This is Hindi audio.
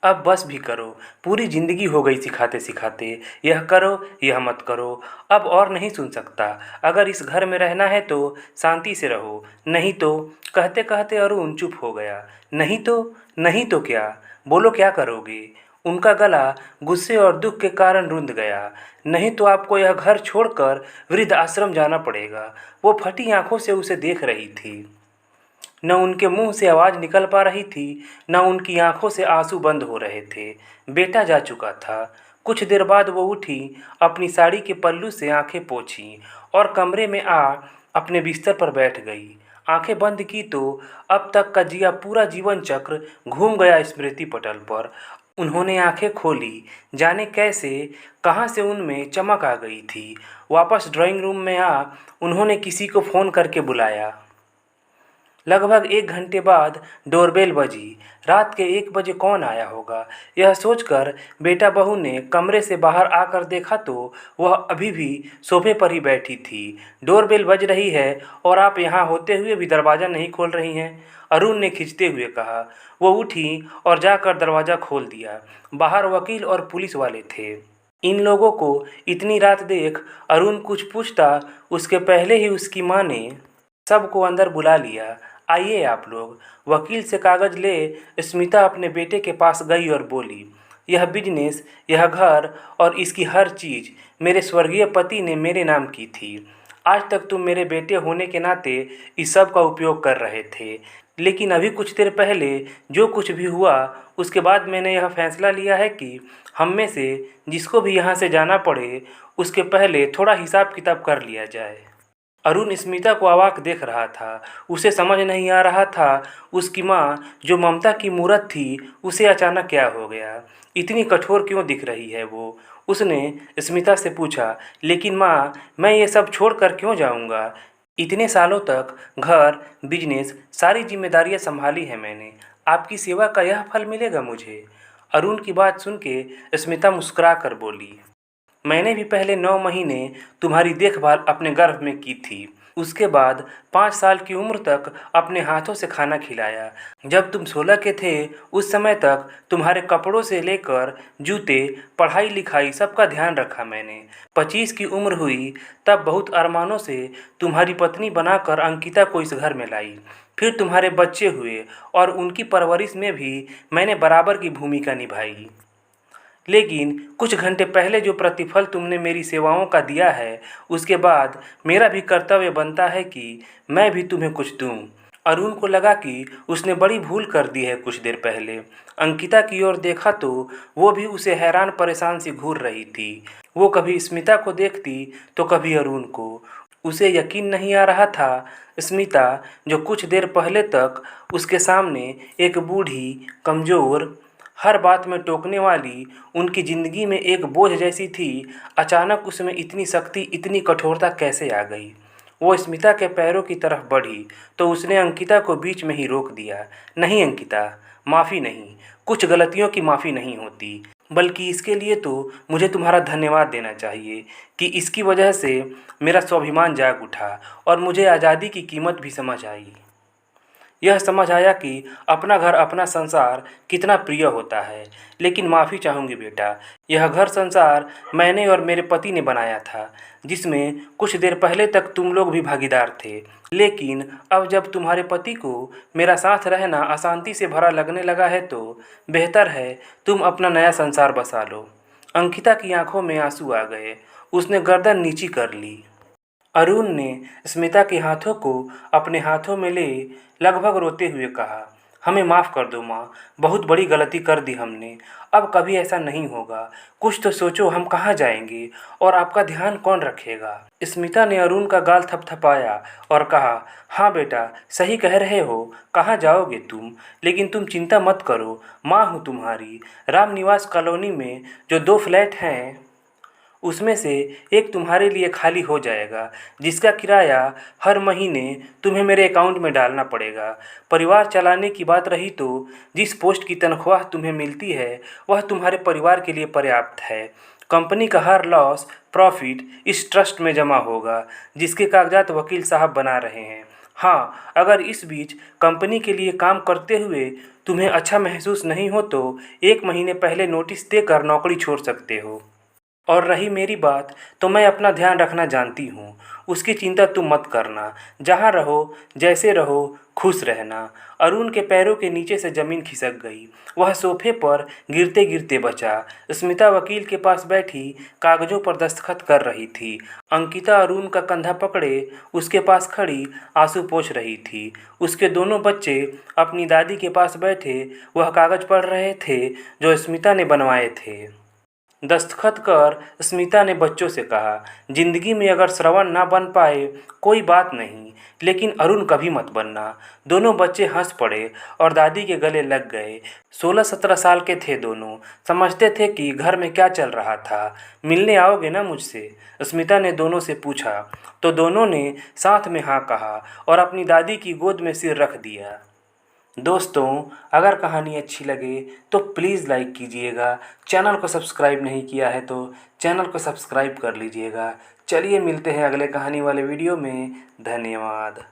अब बस भी करो, पूरी ज़िंदगी हो गई सिखाते सिखाते। यह करो, यह मत करो, अब और नहीं सुन सकता। अगर इस घर में रहना है तो शांति से रहो, नहीं तो। कहते कहते अरुण चुप हो गया। नहीं तो? नहीं तो क्या? बोलो, क्या करोगे? उनका गला गुस्से और दुख के कारण रुंध गया। नहीं तो आपको यह घर छोड़कर वृद्ध आश्रम जाना पड़ेगा। वो फटी आंखों से उसे देख रही थी। न उनके मुंह से आवाज़ निकल पा रही थी, न उनकी आंखों से आंसू बंद हो रहे थे। बेटा जा चुका था। कुछ देर बाद वो उठी, अपनी साड़ी के पल्लू से आंखें पोंछीं और कमरे में आ अपने बिस्तर पर बैठ गई। आंखें बंद की तो अब तक का जिया पूरा जीवन चक्र घूम गया स्मृति पटल पर। उन्होंने आंखें खोली, जाने कैसे कहाँ से उनमें चमक आ गई थी। वापस ड्राइंग रूम में आ उन्होंने किसी को फ़ोन करके बुलाया। लगभग 1 घंटे बाद डोरबेल बजी। रात के 1 बजे कौन आया होगा, यह सोचकर बेटा बहू ने कमरे से बाहर आकर देखा तो वह अभी भी सोफे पर ही बैठी थी। डोरबेल बज रही है और आप यहाँ होते हुए भी दरवाज़ा नहीं खोल रही हैं, अरुण ने खिंचते हुए कहा। वो उठी और जाकर दरवाज़ा खोल दिया। बाहर वकील और पुलिस वाले थे। इन लोगों को इतनी रात देख अरुण कुछ पूछता उसके पहले ही उसकी माँ ने सबको अंदर बुला लिया। आइए आप लोग। वकील से कागज़ ले स्मिता अपने बेटे के पास गई और बोली, यह बिजनेस, यह घर और इसकी हर चीज़ मेरे स्वर्गीय पति ने मेरे नाम की थी। आज तक तुम मेरे बेटे होने के नाते इस सब का उपयोग कर रहे थे, लेकिन अभी कुछ देर पहले जो कुछ भी हुआ उसके बाद मैंने यह फैसला लिया है कि हम में से जिसको भी यहाँ से जाना पड़े उसके पहले थोड़ा हिसाब किताब कर लिया जाए। अरुण स्मिता को अवाक देख रहा था। उसे समझ नहीं आ रहा था उसकी माँ जो ममता की मूरत थी उसे अचानक क्या हो गया, इतनी कठोर क्यों दिख रही है वो। उसने स्मिता से पूछा, लेकिन माँ मैं ये सब छोड़कर क्यों जाऊँगा? इतने सालों तक घर, बिजनेस, सारी जिम्मेदारियाँ संभाली हैं मैंने। आपकी सेवा का यह फल मिलेगा मुझे? अरुण की बात सुन के स्मिता मुस्कुरा कर बोली, मैंने भी पहले 9 महीने तुम्हारी देखभाल अपने गर्भ में की थी। उसके बाद 5 साल की उम्र तक अपने हाथों से खाना खिलाया। जब तुम 16 के थे उस समय तक तुम्हारे कपड़ों से लेकर जूते, पढ़ाई लिखाई सबका ध्यान रखा मैंने। 25 की उम्र हुई तब बहुत अरमानों से तुम्हारी पत्नी बनाकर अंकिता को इस घर में लाई। फिर तुम्हारे बच्चे हुए और उनकी परवरिश में भी मैंने बराबर की भूमिका निभाई। लेकिन कुछ घंटे पहले जो प्रतिफल तुमने मेरी सेवाओं का दिया है उसके बाद मेरा भी कर्तव्य बनता है कि मैं भी तुम्हें कुछ दूं। अरुण को लगा कि उसने बड़ी भूल कर दी है। कुछ देर पहले अंकिता की ओर देखा तो वो भी उसे हैरान परेशान सी घूर रही थी। वो कभी स्मिता को देखती तो कभी अरुण को। उसे यकीन नहीं आ रहा था स्मिता जो कुछ देर पहले तक उसके सामने एक बूढ़ी, कमज़ोर, हर बात में टोकने वाली, उनकी ज़िंदगी में एक बोझ जैसी थी, अचानक उसमें इतनी शक्ति, इतनी कठोरता कैसे आ गई। वो स्मिता के पैरों की तरफ बढ़ी तो उसने अंकिता को बीच में ही रोक दिया। नहीं अंकिता, माफ़ी नहीं, कुछ गलतियों की माफ़ी नहीं होती, बल्कि इसके लिए तो मुझे तुम्हारा धन्यवाद देना चाहिए कि इसकी वजह से मेरा स्वाभिमान जाग उठा और मुझे आज़ादी की कीमत भी समझ आई। यह समझ आया कि अपना घर, अपना संसार कितना प्रिय होता है। लेकिन माफ़ी चाहूँगी बेटा, यह घर संसार मैंने और मेरे पति ने बनाया था, जिसमें कुछ देर पहले तक तुम लोग भी भागीदार थे। लेकिन अब जब तुम्हारे पति को मेरा साथ रहना अशांति से भरा लगने लगा है तो बेहतर है तुम अपना नया संसार बसा लो। अंकिता की आंखों में आंसू आ गए। उसने गर्दन नीची कर ली। अरुण ने स्मिता के हाथों को अपने हाथों में ले लगभग रोते हुए कहा, हमें माफ़ कर दो माँ, बहुत बड़ी गलती कर दी हमने। अब कभी ऐसा नहीं होगा। कुछ तो सोचो, हम कहाँ जाएंगे और आपका ध्यान कौन रखेगा? स्मिता ने अरुण का गाल थपथपाया और कहा, हाँ बेटा, सही कह रहे हो, कहाँ जाओगे तुम? लेकिन तुम चिंता मत करो, माँ हूँ तुम्हारी। रामनिवास कॉलोनी में जो 2 फ्लैट हैं उसमें से एक तुम्हारे लिए खाली हो जाएगा, जिसका किराया हर महीने तुम्हें मेरे अकाउंट में डालना पड़ेगा। परिवार चलाने की बात रही तो जिस पोस्ट की तनख्वाह तुम्हें मिलती है वह तुम्हारे परिवार के लिए पर्याप्त है। कंपनी का हर लॉस प्रॉफिट इस ट्रस्ट में जमा होगा, जिसके कागजात वकील साहब बना रहे हैं। हाँ, अगर इस बीच कंपनी के लिए काम करते हुए तुम्हें अच्छा महसूस नहीं हो तो 1 महीने पहले नोटिस देकर नौकरी छोड़ सकते हो। और रही मेरी बात, तो मैं अपना ध्यान रखना जानती हूँ, उसकी चिंता तुम मत करना। जहाँ रहो, जैसे रहो, खुश रहना। अरुण के पैरों के नीचे से ज़मीन खिसक गई। वह सोफे पर गिरते गिरते बचा। स्मिता वकील के पास बैठी कागज़ों पर दस्तखत कर रही थी। अंकिता अरुण का कंधा पकड़े उसके पास खड़ी आंसू पोंछ रही थी। उसके दोनों बच्चे अपनी दादी के पास बैठे वह कागज़ पढ़ रहे थे जो स्मिता ने बनवाए थे। दस्तखत कर स्मिता ने बच्चों से कहा, जिंदगी में अगर श्रवण ना बन पाए कोई बात नहीं, लेकिन अरुण कभी मत बनना। दोनों बच्चे हंस पड़े और दादी के गले लग गए। 16-17 साल के थे दोनों, समझते थे कि घर में क्या चल रहा था। मिलने आओगे ना मुझसे? स्मिता ने दोनों से पूछा तो दोनों ने साथ में हाँ कहा और अपनी दादी की गोद में सिर रख दिया। दोस्तों, अगर कहानी अच्छी लगे तो प्लीज़ लाइक कीजिएगा। चैनल को सब्सक्राइब नहीं किया है तो चैनल को सब्सक्राइब कर लीजिएगा। चलिए मिलते हैं अगले कहानी वाले वीडियो में। धन्यवाद।